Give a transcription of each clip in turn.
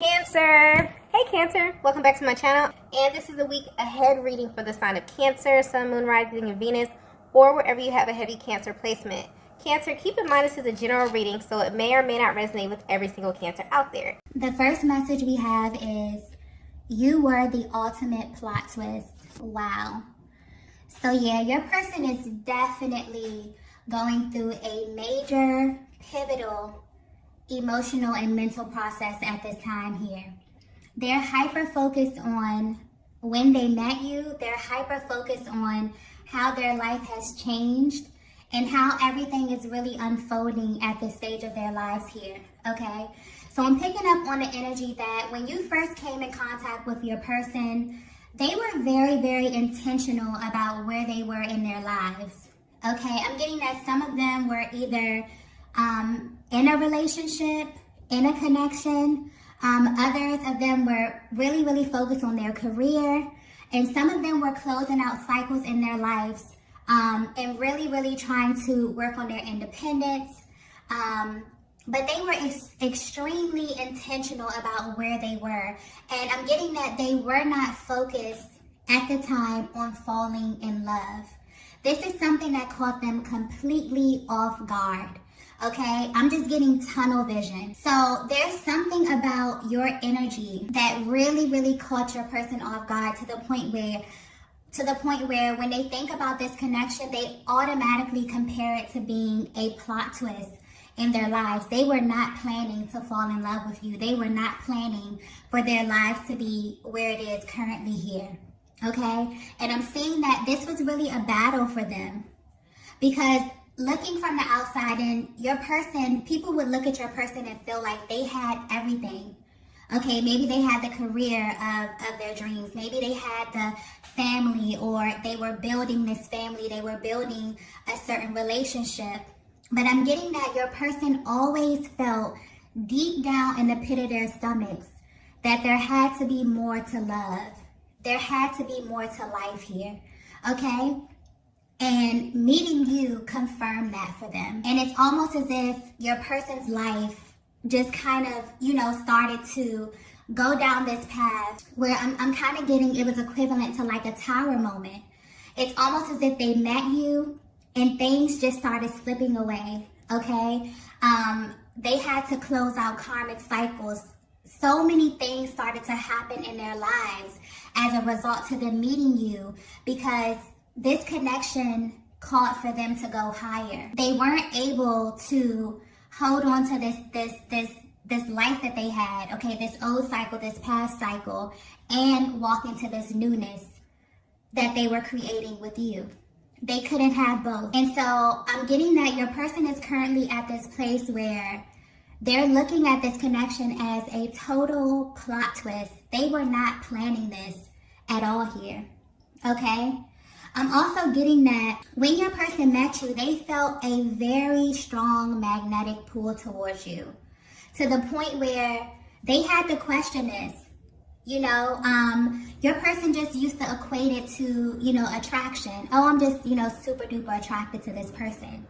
Cancer! Hey Cancer! Welcome back to my channel, and this is a week ahead reading for the sign of Cancer, Sun, Moon, Rising, and Venus, or wherever you have a heavy Cancer placement. Cancer, keep in mind this is a general reading, so it may or may not resonate with every single Cancer out there. The first message we have is, you were the ultimate plot twist. Wow. So yeah, your person is definitely going through a major, pivotal, emotional and mental process at this time here. They're hyper-focused on when they met you. They're hyper-focused on how their life has changed and how everything is really unfolding at this stage of their lives here, okay? So I'm picking up on the energy that when you first came in contact with your person, they were very, very intentional about where they were in their lives, okay? I'm getting that some of them were either in a relationship, in a connection. Others of them were really, really focused on their career. And some of them were closing out cycles in their lives and really, really trying to work on their independence. But they were extremely intentional about where they were. And I'm getting that they were not focused at the time on falling in love. This is something that caught them completely off guard. Okay, I'm just getting tunnel vision. So there's something about your energy that really, really caught your person off guard to the point where when they think about this connection, they automatically compare it to being a plot twist in their lives. They were not planning to fall in love with you. They were not planning for their lives to be where it is currently here. Okay, and I'm seeing that this was really a battle for them because looking from the outside in, your person, people would look at your person and feel like they had everything. Okay, maybe they had the career of their dreams. Maybe they had the family, or they were building this family. They were building a certain relationship. But I'm getting that your person always felt deep down in the pit of their stomachs that there had to be more to love. There had to be more to life here. Okay? And meeting you confirmed that for them. And it's almost as if your person's life just kind of, started to go down this path where I'm kind of getting, it was equivalent to like a tower moment. It's almost as if they met you and things just started slipping away, okay? They had to close out karmic cycles. So many things started to happen in their lives as a result to them meeting you, because this connection called for them to go higher. They weren't able to hold on to this life that they had, okay, this old cycle, this past cycle, and walk into this newness that they were creating with you. They couldn't have both. And so I'm getting that your person is currently at this place where they're looking at this connection as a total plot twist. They were not planning this at all here, okay? I'm also getting that when your person met you, they felt a very strong magnetic pull towards you, to the point where they had to question this. Your person just used to equate it to, attraction. Oh, I'm just, super duper attracted to this person.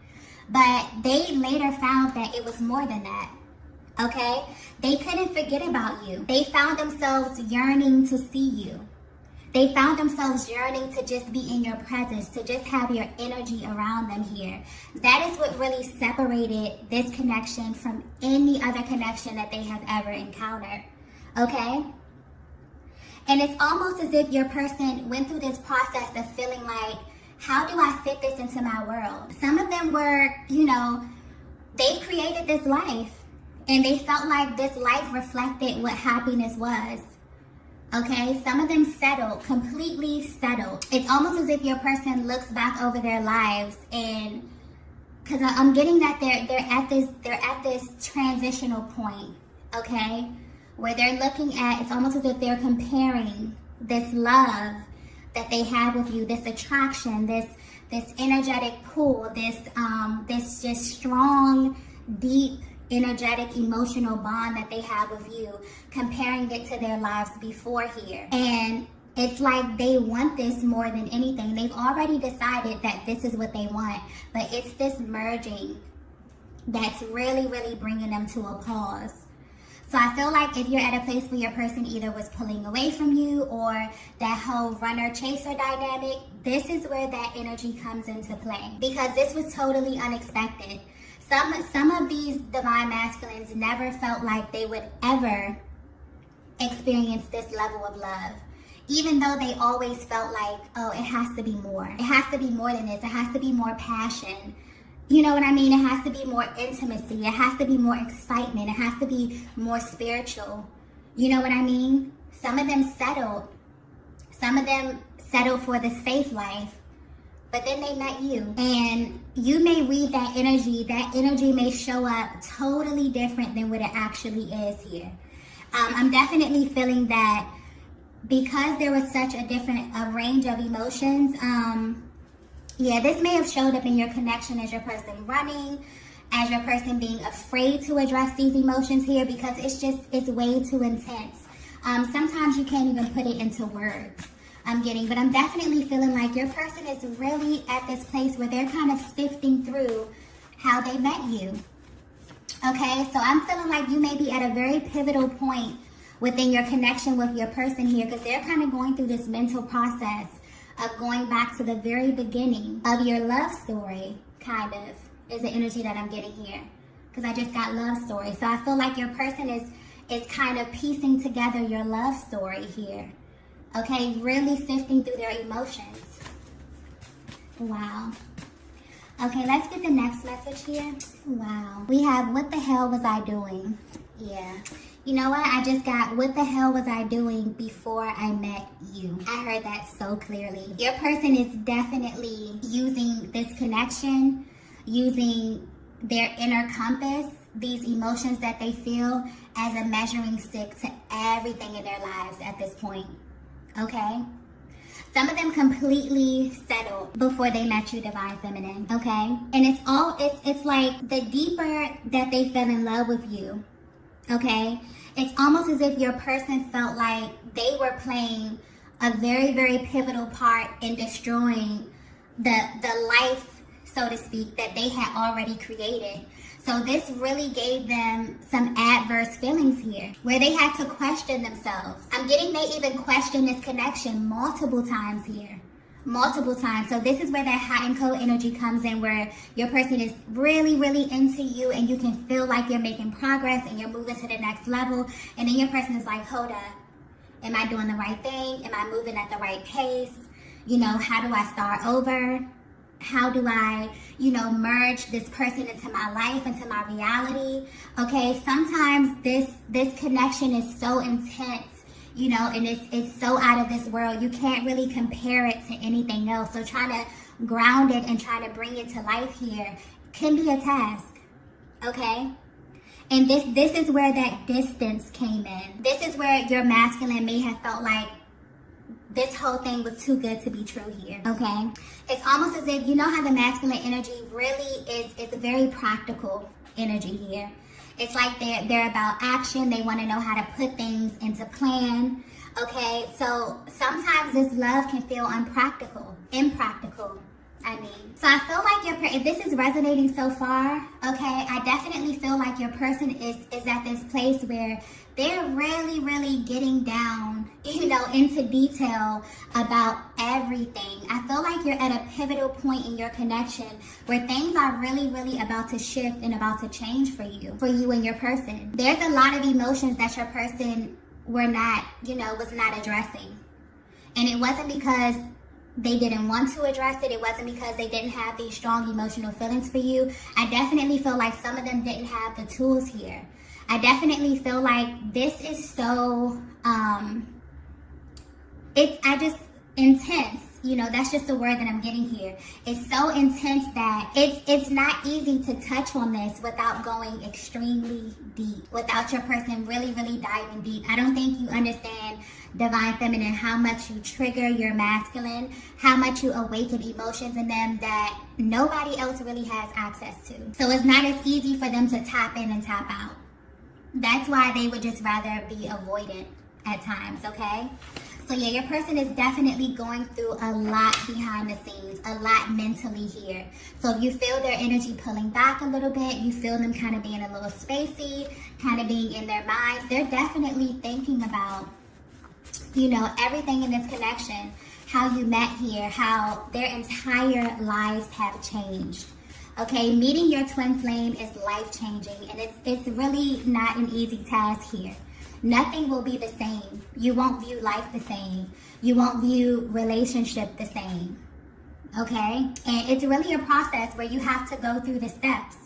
But they later found that it was more than that. Okay? They couldn't forget about you. They found themselves yearning to see you. They found themselves yearning to just be in your presence, to just have your energy around them here. That is what really separated this connection from any other connection that they have ever encountered, okay? And it's almost as if your person went through this process of feeling like, how do I fit this into my world? Some of them were, they created this life, and they felt like this life reflected what happiness was. Okay, some of them settled, completely settled. It's almost as if your person looks back over their lives, and because I'm getting that they're at this transitional point, okay, where they're looking at, it's almost as if they're comparing this love that they have with you, this attraction, this energetic pull, this just strong, deep, energetic, emotional bond that they have with you, comparing it to their lives before here. And it's like they want this more than anything. They've already decided that this is what they want, but it's this merging that's really, really bringing them to a pause. So I feel like if you're at a place where your person either was pulling away from you or that whole runner-chaser dynamic, this is where that energy comes into play. Because this was totally unexpected. Some of these divine masculines never felt like they would ever experience this level of love. Even though they always felt like, oh, it has to be more. It has to be more than this. It has to be more passion. You know what I mean? It has to be more intimacy. It has to be more excitement. It has to be more spiritual. You know what I mean? Some of them settled. Some of them settled for the safe life. But then they met you. And you may read that energy. That energy may show up totally different than what it actually is here. I'm definitely feeling that because there was such a range of emotions, yeah, this may have showed up in your connection as your person running, as your person being afraid to address these emotions here because it's way too intense. Sometimes you can't even put it into words. But I'm definitely feeling like your person is really at this place where they're kind of sifting through how they met you. Okay, so I'm feeling like you may be at a very pivotal point within your connection with your person here because they're kind of going through this mental process of going back to the very beginning of your love story, kind of, is the energy that I'm getting here. Because I just got love story. So I feel like your person is kind of piecing together your love story here. Okay, really sifting through their emotions. Wow. Okay, let's get the next message here. Wow. We have, what the hell was I doing? Yeah. You know what? I just got, what the hell was I doing before I met you? I heard that so clearly. Your person is definitely using this connection, using their inner compass, these emotions that they feel as a measuring stick to everything in their lives at this point. Okay? Some of them completely settled before they met you, Divine Feminine, okay? And it's like the deeper that they fell in love with you, okay? It's almost as if your person felt like they were playing a very, very pivotal part in destroying the life, so to speak, that they had already created. So this really gave them some adverse feelings here, where they had to question themselves. I'm getting they even questioned this connection multiple times here. Multiple times. So this is where that hot and cold energy comes in, where your person is really, really into you and you can feel like you're making progress and you're moving to the next level. And then your person is like, hold up. Am I doing the right thing? Am I moving at the right pace? You know, how do I start over? How do I, merge this person into my life, into my reality? Okay, sometimes this connection is so intense, and it's so out of this world. You can't really compare it to anything else. So trying to ground it and trying to bring it to life here can be a task, okay? And this is where that distance came in. This is where your masculine may have felt like this whole thing was too good to be true here, okay? It's almost as if, how the masculine energy really is a very practical energy here. It's like they're about action. They want to know how to put things into plan, okay? So sometimes this love can feel impractical, I mean. So I feel like if this is resonating so far, okay, I definitely feel like your person is at this place where they're really, really getting down, into detail about everything. I feel like you're at a pivotal point in your connection where things are really, really about to shift and about to change for you and your person. There's a lot of emotions that your person was not addressing. And it wasn't because they didn't want to address it. It wasn't because they didn't have these strong emotional feelings for you. I definitely feel like some of them didn't have the tools here. I definitely feel like this is so, intense. That's just the word that I'm getting here. It's so intense that it's not easy to touch on this without going extremely deep, without your person really, really diving deep. I don't think you understand, Divine Feminine, how much you trigger your masculine, how much you awaken emotions in them that nobody else really has access to. So it's not as easy for them to tap in and tap out. That's why they would just rather be avoidant at times, okay? So yeah, your person is definitely going through a lot behind the scenes, a lot mentally here. So if you feel their energy pulling back a little bit, you feel them kind of being a little spacey, kind of being in their minds, they're definitely thinking about, you know, everything in this connection, how you met here, how their entire lives have changed. Okay, meeting your twin flame is life-changing, and it's really not an easy task here. Nothing will be the same. You won't view life the same. You won't view relationship the same. Okay? And it's really a process where you have to go through the steps.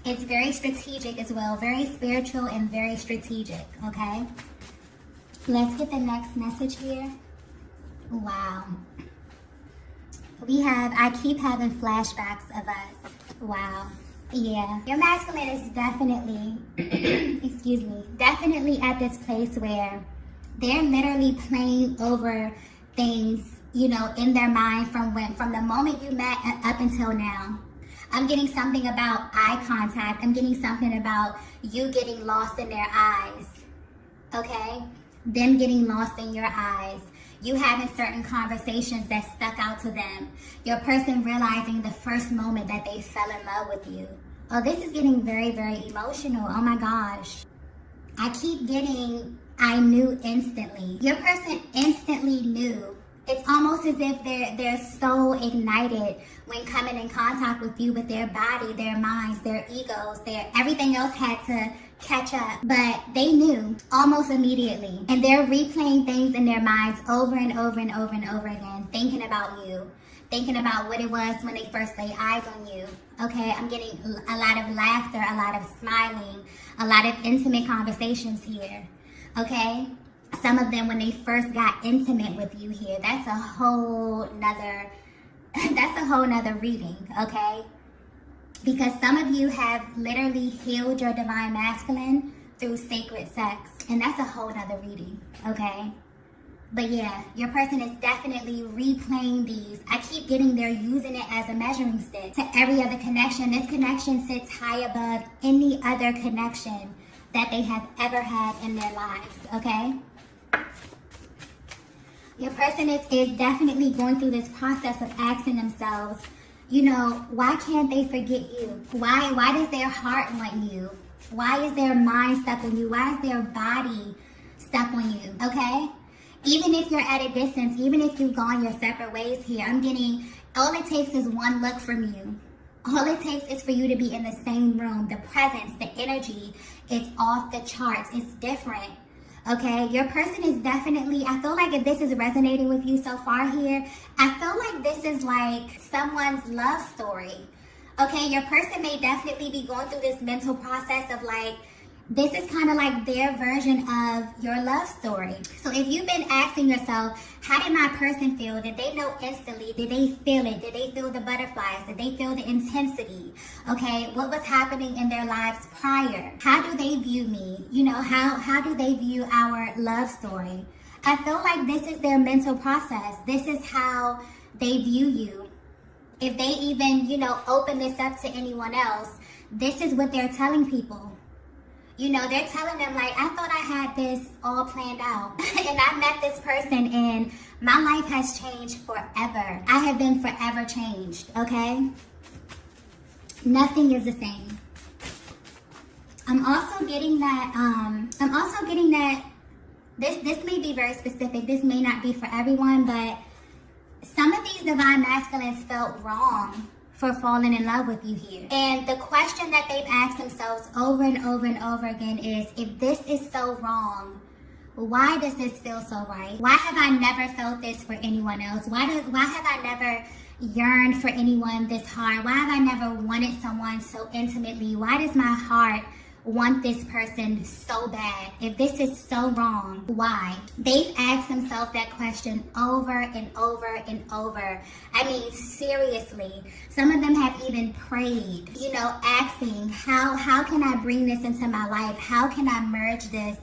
It's very strategic as well, very spiritual and very strategic. Okay? Let's get the next message here. Wow. I keep having flashbacks of us. Wow. Yeah. Your masculine is definitely, excuse me, definitely at this place where they're literally playing over things, you know, in their mind from the moment you met up until now. I'm getting something about eye contact. I'm getting something about you getting lost in their eyes. Okay? Them getting lost in your eyes. You having certain conversations that stuck out to them. Your person realizing the first moment that they fell in love with you. Oh, this is getting very, very emotional. Oh my gosh. I keep getting, I knew instantly. Your person instantly knew. It's almost as if they're so ignited when coming in contact with you, with their body, their minds, their egos, everything else had to catch up. But they knew almost immediately. And they're replaying things in their minds over and over and over and over again, thinking about you, thinking about what it was when they first laid eyes on you. Okay, I'm getting a lot of laughter, a lot of smiling, a lot of intimate conversations here. Okay? Some of them when they first got intimate with you here, that's a whole nother reading, okay? Because some of you have literally healed your divine masculine through sacred sex, and that's a whole nother reading, okay? But yeah, your person is definitely replaying these. I keep getting they're using it as a measuring stick to every other connection. This connection sits high above any other connection that they have ever had in their lives, okay? Your person is definitely going through this process of asking themselves, you know, why can't they forget you? Why does their heart want you? Why is their mind stuck on you? Why is their body stuck on you? Okay? Even if you're at a distance, even if you've gone your separate ways here, I'm getting, all it takes is one look from you. All it takes is for you to be in the same room. The presence, the energy, it's off the charts. It's different. Okay, your person is definitely, I feel like if this is resonating with you so far here, I feel like this is like someone's love story. Okay, your person may definitely be going through this mental process of like, this is kind of like their version of your love story. So if you've been asking yourself, how did my person feel? Did they know instantly? Did they feel it? Did they feel the butterflies? Did they feel the intensity? Okay, what was happening in their lives prior? How do they view me? You know, how do they view our love story? I feel like this is their mental process. This is how they view you. If they even, you know, open this up to anyone else, this is what they're telling people. You know, they're telling them like, I thought I had this all planned out. And I met this person and my life has changed forever. I have been forever changed, okay? Nothing is the same. I'm also getting that, this may be very specific. This may not be for everyone, but some of these divine masculines felt wrong for falling in love with you here. And the question that they've asked themselves over and over and over again is, if this is so wrong, why does this feel so right? Why have I never felt this for anyone else? Why have I never yearned for anyone this hard? Why have I never wanted someone so intimately? Why does my heart want this person so bad? If this is so wrong, why? They've asked themselves that question over and over and over. I mean, seriously. Some of them have even prayed, you know, asking, how can I bring this into my life? How can I merge this,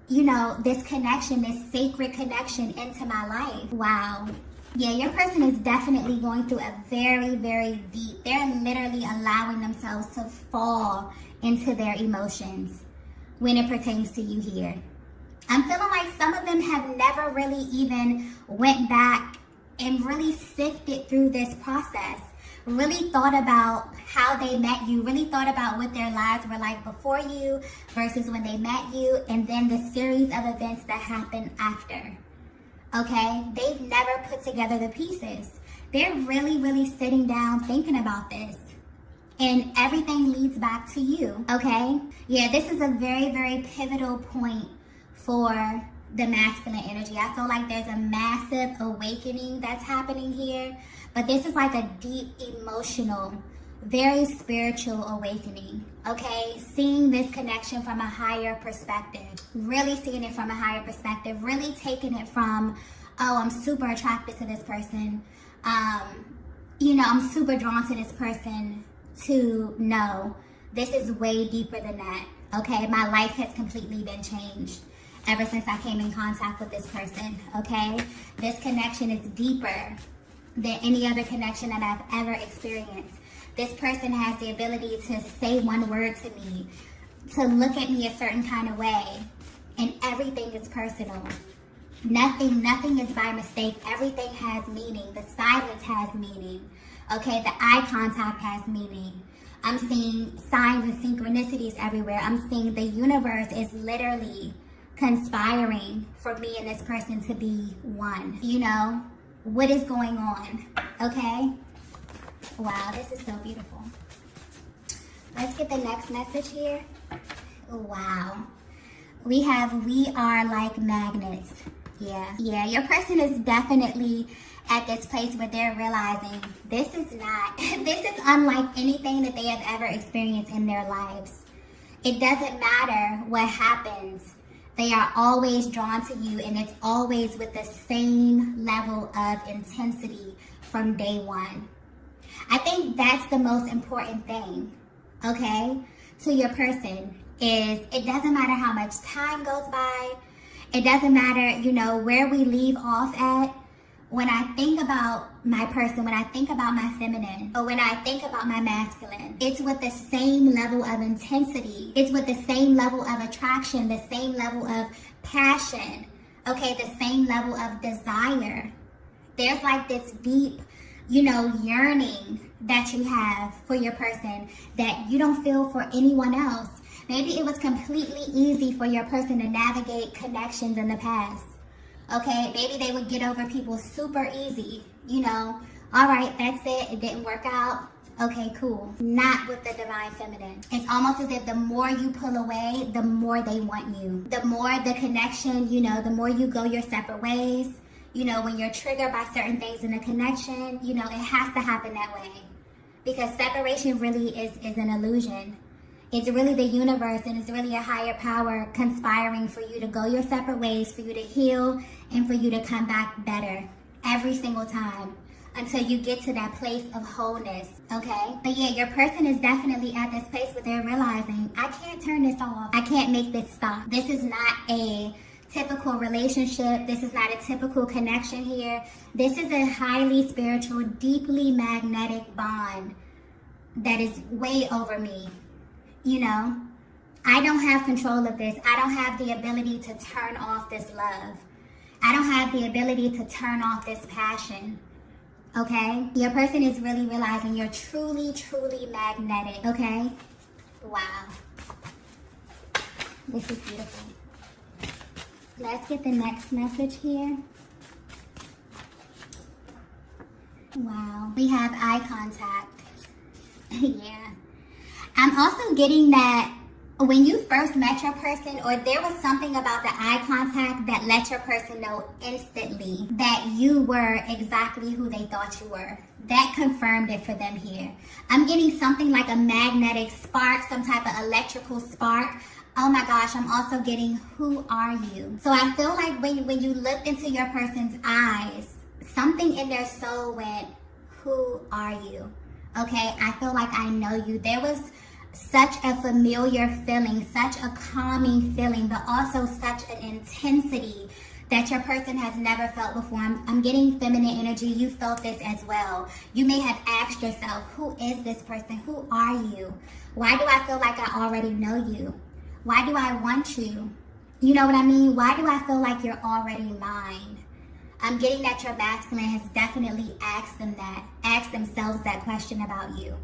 you know, this connection, this sacred connection into my life? Wow. Yeah, your person is definitely going through a very, very deep, they're literally allowing themselves to fall into their emotions when it pertains to you here. I'm feeling like some of them have never really even went back and really sifted through this process, really thought about how they met you, really thought about what their lives were like before you versus when they met you, and then the series of events that happened after. Okay? They've never put together the pieces. They're really, really sitting down thinking about this. And everything leads back to you. Okay? Yeah, this is a very, very pivotal point for the masculine energy. I feel like there's a massive awakening that's happening here, but this is like a deep emotional, very spiritual awakening. Okay, seeing this connection from a higher perspective, really seeing it from a higher perspective, really taking it from, oh, I'm super attracted to this person, I'm super drawn to this person, to no, this is way deeper than that. Okay, my life has completely been changed ever since I came in contact with this person, okay? This connection is deeper than any other connection that I've ever experienced. This person has the ability to say one word to me, to look at me a certain kind of way, and everything is personal. Nothing is by mistake. Everything has meaning. The silence has meaning, okay? The eye contact has meaning. I'm seeing signs and synchronicities everywhere. I'm seeing the universe is literally conspiring for me and this person to be one. What is going on, okay? Wow, this is so beautiful. Let's get the next message here. Wow. We are like magnets. Yeah, your person is definitely at this place where they're realizing this is unlike anything that they have ever experienced in their lives. It doesn't matter what happens. They are always drawn to you, and it's always with the same level of intensity from day one. I think that's the most important thing, okay, to your person, is it doesn't matter how much time goes by. It doesn't matter, where we leave off at. When I think about my person, when I think about my feminine, or when I think about my masculine, it's with the same level of intensity. It's with the same level of attraction, the same level of passion, okay, the same level of desire. There's like this deep, yearning that you have for your person that you don't feel for anyone else. Maybe it was completely easy for your person to navigate connections in the past. Okay, maybe they would get over people super easy, all right, that's it, it didn't work out, okay, cool. Not with the divine feminine. It's almost as if the more you pull away, the more they want you. The more the connection, the more you go your separate ways, when you're triggered by certain things in a connection, it has to happen that way. Because separation really is an illusion. It's really the universe, and it's really a higher power conspiring for you to go your separate ways, for you to heal, and for you to come back better every single time until you get to that place of wholeness, okay? But yeah, your person is definitely at this place where they're realizing, I can't turn this off. I can't make this stop. This is not a typical relationship. This is not a typical connection here. This is a highly spiritual, deeply magnetic bond that is way over me. I don't have control of this. I don't have the ability to turn off this love. I don't have the ability to turn off this passion, okay? Your person is really realizing you're truly, truly magnetic, okay? Wow. This is beautiful. Let's get the next message here. Wow. We have eye contact. Yeah. I'm also getting that when you first met your person, or there was something about the eye contact that let your person know instantly that you were exactly who they thought you were. That confirmed it for them here. I'm getting something like a magnetic spark, some type of electrical spark. Oh my gosh, I'm also getting, who are you? So I feel like when you looked into your person's eyes, something in their soul went, who are you? Okay, I feel like I know you. There was such a familiar feeling, such a calming feeling, but also such an intensity that your person has never felt before. I'm getting feminine energy. You felt this as well. You may have asked yourself, who is this person? Who are you? Why do I feel like I already know you? Why do I want you? You know what I mean? Why do I feel like you're already mine? I'm getting that your masculine has definitely asked themselves that question about you.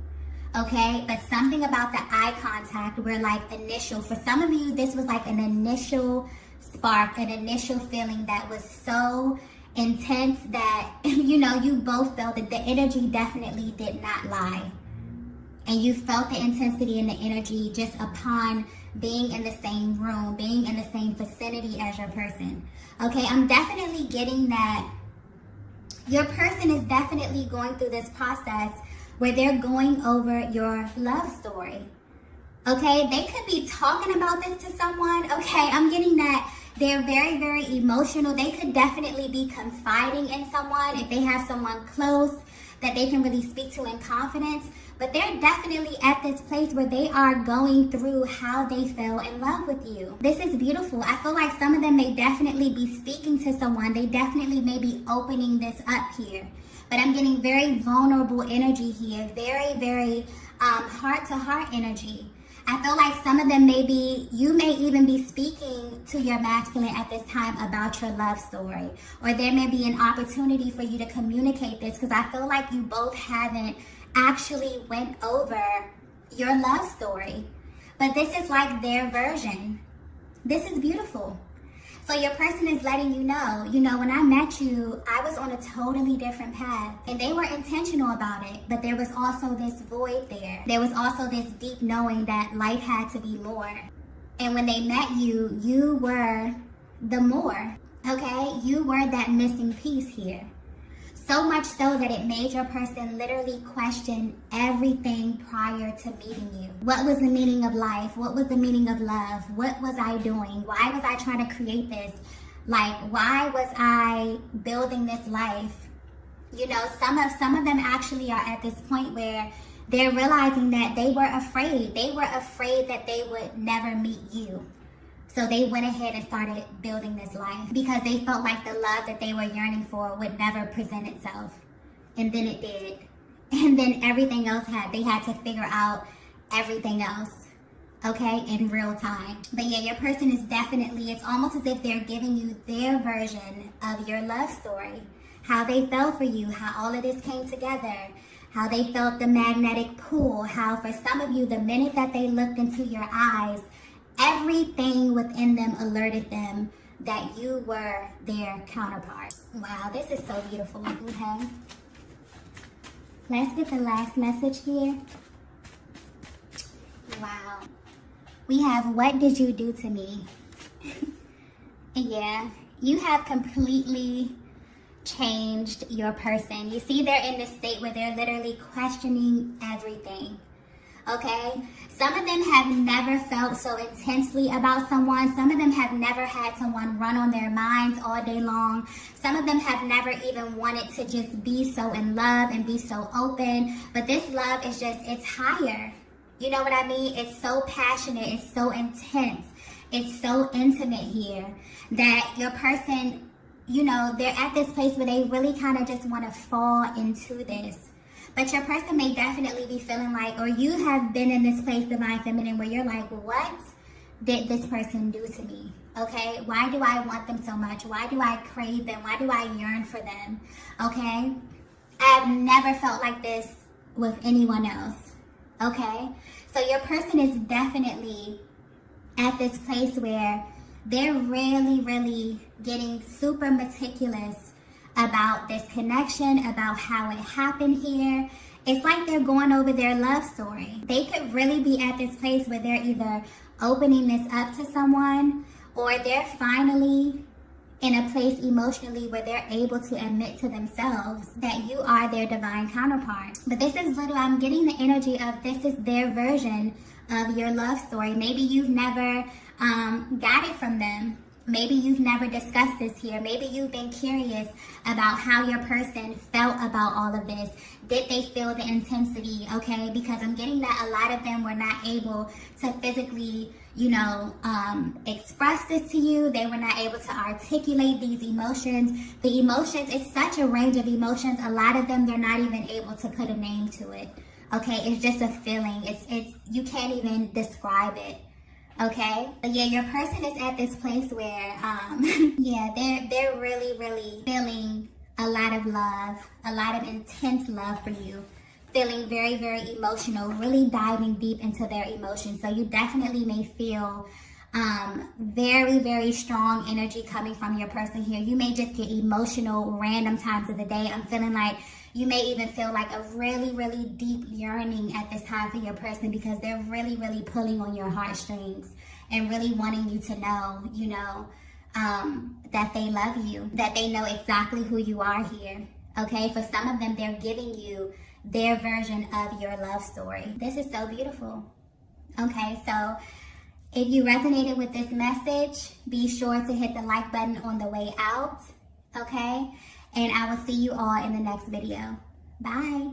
Okay? But something about the eye contact were like initial. For some of you, this was like an initial spark, an initial feeling that was so intense that, you know, you both felt that the energy definitely did not lie. And you felt the intensity and the energy just upon being in the same room, being in the same vicinity as your person. Okay, I'm definitely getting that your person is definitely going through this process where they're going over your love story. Okay, they could be talking about this to someone. Okay, I'm getting that they're very, very emotional. They could definitely be confiding in someone if they have someone close that they can really speak to in confidence. But they're definitely at this place where they are going through how they fell in love with you. This is beautiful. I feel like some of them may definitely be speaking to someone. They definitely may be opening this up here. But I'm getting very vulnerable energy here. Very, very heart-to-heart energy. I feel like some of them you may even be speaking to your masculine at this time about your love story. Or there may be an opportunity for you to communicate this, because I feel like you both haven't actually went over your love story. But this is like their version. This is beautiful. So your person is letting you know, when I met you, I was on a totally different path. And they were intentional about it. But there was also this void there. There was also this deep knowing that life had to be more. And when they met you, you were the more. Okay? You were that missing piece here. So much so that it made your person literally question everything prior to meeting you. What was the meaning of life? What was the meaning of love? What was I doing? Why was I trying to create this? Like, why was I building this life? You know, some of them actually are at this point where they're realizing that they were afraid. They were afraid that they would never meet you. So they went ahead and started building this life because they felt like the love that they were yearning for would never present itself. And then it did. And then everything else they had to figure out everything else, okay, in real time. But yeah, your person is definitely, it's almost as if they're giving you their version of your love story. How they fell for you, how all of this came together, how they felt the magnetic pull, how for some of you, the minute that they looked into your eyes, everything within them alerted them that you were their counterpart. Wow, this is so beautiful. Okay. Let's get the last message here. Wow. We have, what did you do to me? Yeah, you have completely changed your person. You see, they're in this state where they're literally questioning everything. Okay? Some of them have never felt so intensely about someone. Some of them have never had someone run on their minds all day long. Some of them have never even wanted to just be so in love and be so open. But this love is just, it's higher. You know what I mean? It's so passionate. It's so intense. It's so intimate here that your person, you know, they're at this place where they really kind of just want to fall into this. But your person may definitely be feeling like, or you have been in this place, Divine Feminine, where you're like, what did this person do to me? Okay? Why do I want them so much? Why do I crave them? Why do I yearn for them? Okay? I've never felt like this with anyone else. Okay? So your person is definitely at this place where they're really, really getting super meticulous about this connection, about how it happened here. It's like they're going over their love story. They could really be at this place where they're either opening this up to someone, or they're finally in a place emotionally where they're able to admit to themselves that you are their divine counterpart. But this is I'm getting the energy of this is their version of your love story. Maybe you've never got it from them. Maybe you've never discussed this here. Maybe you've been curious about how your person felt about all of this. Did they feel the intensity? Okay, because I'm getting that a lot of them were not able to physically, express this to you. They were not able to articulate these emotions. The emotions, it's such a range of emotions. A lot of them, they're not even able to put a name to it. Okay, it's just a feeling. It's you can't even describe it. Okay, but yeah, your person is at this place where, yeah, they're really, really feeling a lot of love, a lot of intense love for you, feeling very, very emotional, really diving deep into their emotions. So you definitely may feel very, very strong energy coming from your person here. You may just get emotional random times of the day. I'm feeling like you may even feel like a really, really deep yearning at this time for your person because they're really, really pulling on your heartstrings and really wanting you to know, you know, that they love you, that they know exactly who you are here. Okay, for some of them, they're giving you their version of your love story. This is so beautiful. Okay, so if you resonated with this message, be sure to hit the like button on the way out, okay? And I will see you all in the next video. Bye.